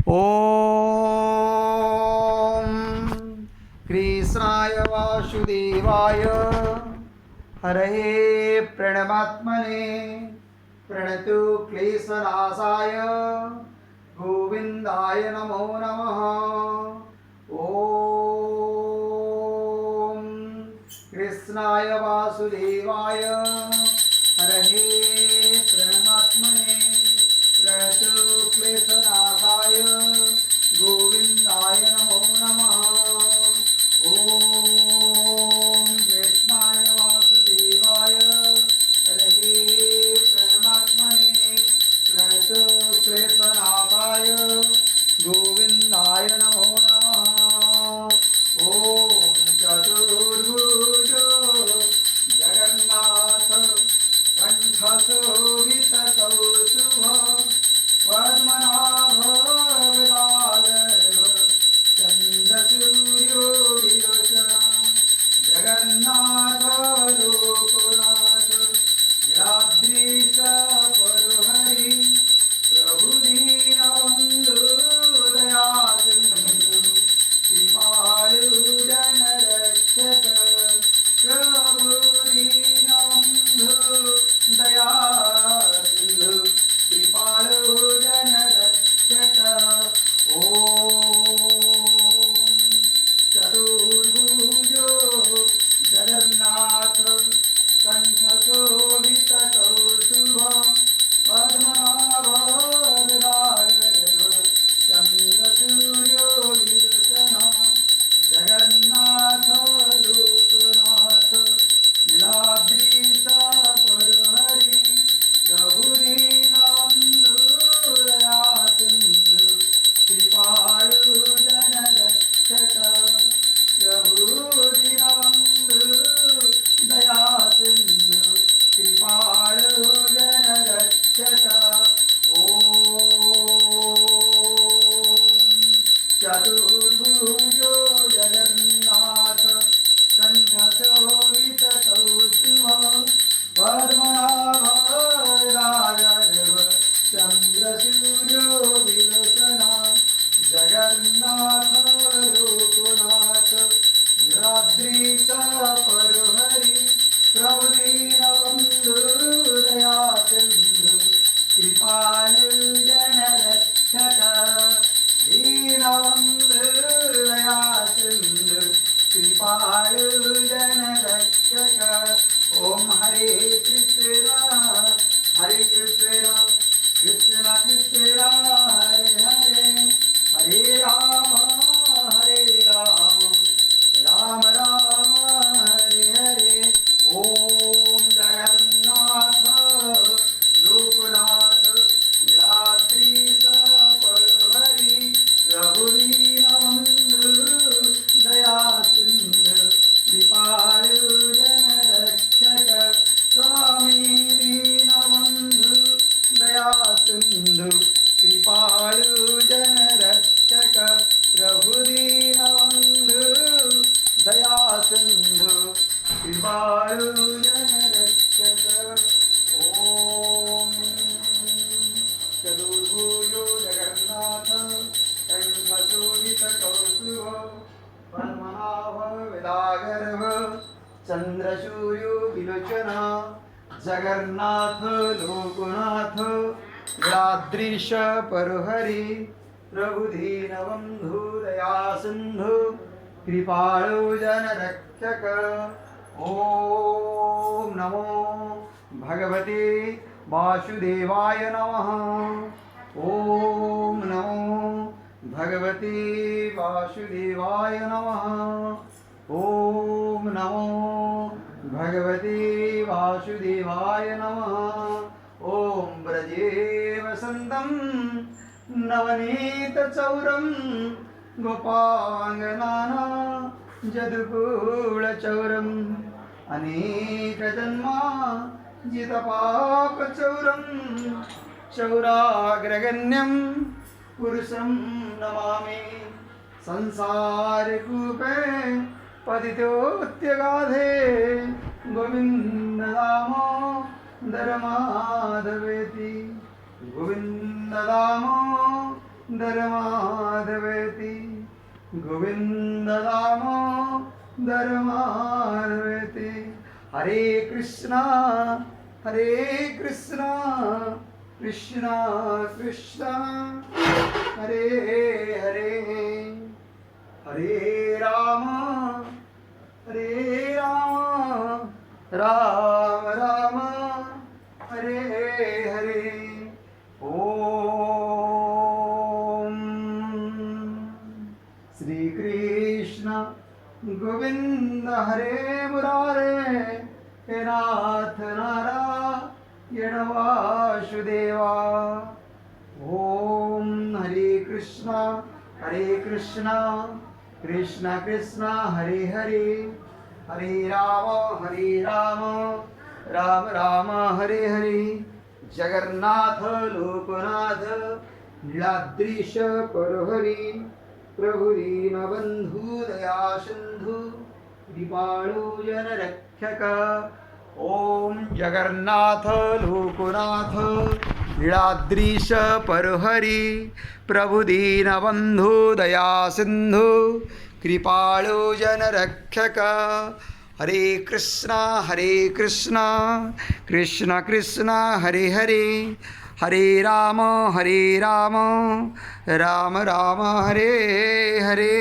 ॐ कृष्णाय वासुदेवाय हरये प्रणमात्मने प्रणतु क्लेशनाशाय गोविन्दाय नमो नमः। ॐ कृष्णाय वासुदेवाय हरये प्रणमात्मने प्रणतु क्लेशनाशाय गोविन्दाय नमो नमः। ॐ कृष्णाय वासुदेवाय हरये प्रणमात्मने प्रणतु क्लेशनाशाय गोविन्दाय नमो नमः। ॐ चतुर्भुज जगन्नाथ कंठशोभितौ शुभ पद्मनाभ विराजय चन्द्रसूर्यो विलोचन जगन्नाथ लोकनाथ नीलाद्रीश परुहरि प्रभु दीनबन्धु दयासिन्धु कृपालु जनरक्षक प्रभु दीनबन्धु दयासिन्धु कृपालु जनरक्षक। ॐ चतुर्भुजो जगन्नाथ कंठशोभितौ शुभ पद्मनाभ विराजय चन्द्रसूर्यो विलोचन जगन्नाथ लोकनाथ नीलाद्रीश परुहरि प्रभु दीनबन्धु दयासिन्धु कृपालु जनरक्षक प्रभु दीनबन्धु दयासिन्धु कृपालु जनरक्षक। ॐ चतुर्भुजो जगन्नाथ कंठशोभितौ शुभ पद्मनाभ विराजय चन्द्रसूर्यो विलोचन जगन्नाथ लोकनाथ नीलाद्रीश परुहरि प्रभु दीनबन्धु दयासिन्धु कृपालु जनरक्षक दीनबन्धु दयासिन्धु कृपालु जनरक्षक। ॐ हरे कृष्ण कृष्ण कृष्ण हरे हरे हरे राम राम राम हरे हरे। ॐ जगन्नाथ लोकनाथ नीलाद्रीश परुहरि प्रभु दीनबन्धु दयासिन्धु कृपालु जनरक्षक स्वामी दीनबन्धु दयासिन्धु कृपालु जनरक्षक प्रभु दीनबन्धु दयासिन्धु कृपालु जनरक्षक। ॐ चतुर्भुजो जगन्नाथ कंठशोभितौ शुभ पद्मनाभ विराजय चन्द्रसूर्यो विलोचन जगन्नाथ लोकनाथ नीलाद्रीश परुहरि प्रभु दीनबन्धु दयासिन्धु कृपालु जनरक्षक। ॐ नमो भगवते वासुदेवाय नमः। ॐ नमो भगवते वासुदेवाय नमः। ॐ नमो भगवते वासुदेवाय नमः। ॐ व्रजे वसन्तं नवनीतचौरं गोपाङ्गनाना जदुकूलचौरम् अनेकजन्मा जितपापचौरं चौराग्रगण्यं पुरुषं नमामि संसारकूपे पतितोत्यगाधे गोविन्द दामोदर माधवेति गोविन्द दामोदर धर्माधवेति गोविंद दामोदर माधवेति। हरे कृष्णा कृष्णा कृष्णा हरे हरे, हरे राम राम राम हरे हरे। ओम श्री कृष्ण गोविंद हरे मुरारे, हे नाथ नारायण वासुदेवा। ओम हरे कृष्णा कृष्ण कृष्ण हरे हरे, हरे राम राम राम हरे हरे। जगन्नाथ लोकनाथ नीलाद्रीश परहरि, प्रभु दीनबंधु दया सिंधु कृपाळु जनरक्षक। ओम जगन्नाथ लोकनाथ नीलाद्रीश परहरि, प्रभु दीनबंधु दया सिंधु कृपाळु जनरक्षक। हरे कृष्णा कृष्ण कृष्ण हरे हरे, हरे राम राम राम हरे हरे।